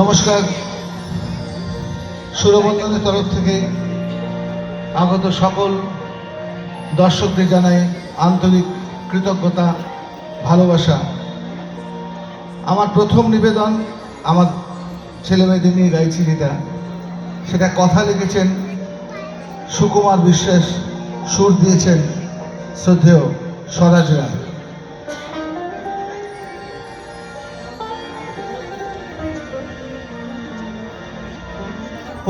নমস্কার। সুরবন্ধনের তরফ থেকে আগত সকল দর্শকদের জানাই আন্তরিক কৃতজ্ঞতা, ভালোবাসা। আমার প্রথম নিবেদন আমার ছেলে মেয়েদের নিয়ে গাইছি সেটা কথা লিখেছেন সুকুমার বিশ্বাস, সুর দিয়েছেন শ্রদ্ধেয় স্বরাজ রায়।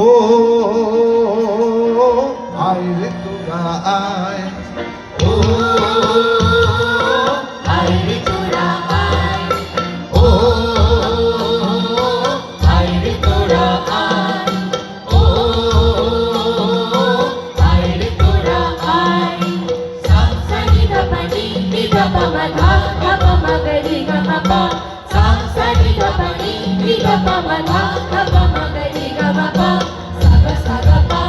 ও আয় রে তোরা আয়, ও আয় রে তোরা আয়, ও আয় রে তোরা আয়, ও আয় রে তোরা আয়। সা সা নি ধা পা নি, নি ধা পা মা ধা, ধা পা মা গা রে গা মা পা। সা সা নি ধা পা নি, নি ধা পা মা ধা, ধা পা মা গা রে গা মা পা। সা গা পা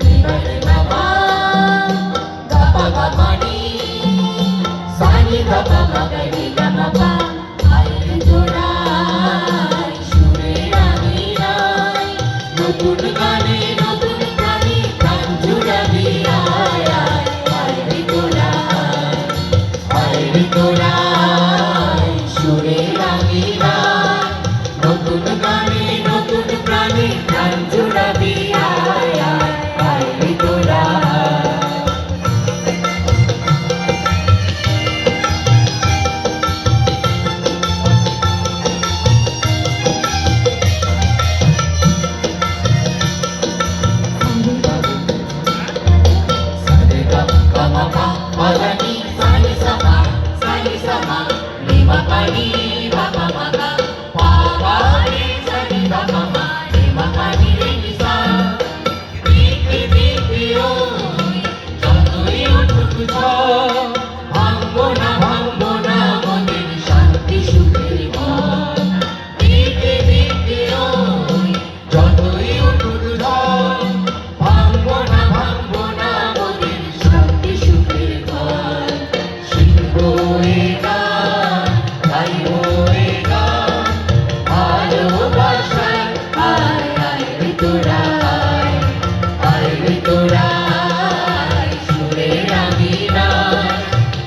নি গা রে মা পা, গা পা গা মা নি, সা নি ধা পা মা গা রে গা মা পা। আয় রে তোরা আয়, সুরের আঙিনায়, নতুন গানে নতুন প্রাণে প্রাণ জুড়াবি আয় আয়। আয় রে তোরা আয়, আয় রে তোরা আয়, সুরের আঙিনায়, নতুন গানে নতুন প্রাণে প্রাণ জুড়াবি আয় আয়। আয় রে তোরা আয়।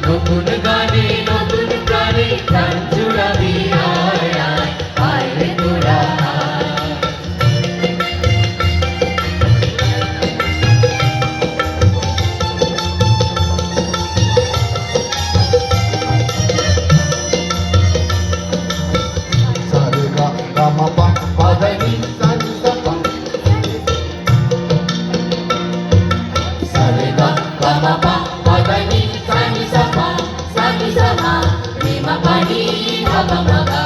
নতুন গানে নতুন প্রাণে প্রাণ জুড়াবি আয় আয়। আয় রে তোরা আয়। সা রে গা গা মা পা পা ধা নি সা নি সা পা। সা রে গা গা মা পা পা ধা নি সা নি সা পা, সা নি সা মা রে মা পা নি ধা পা মা গা।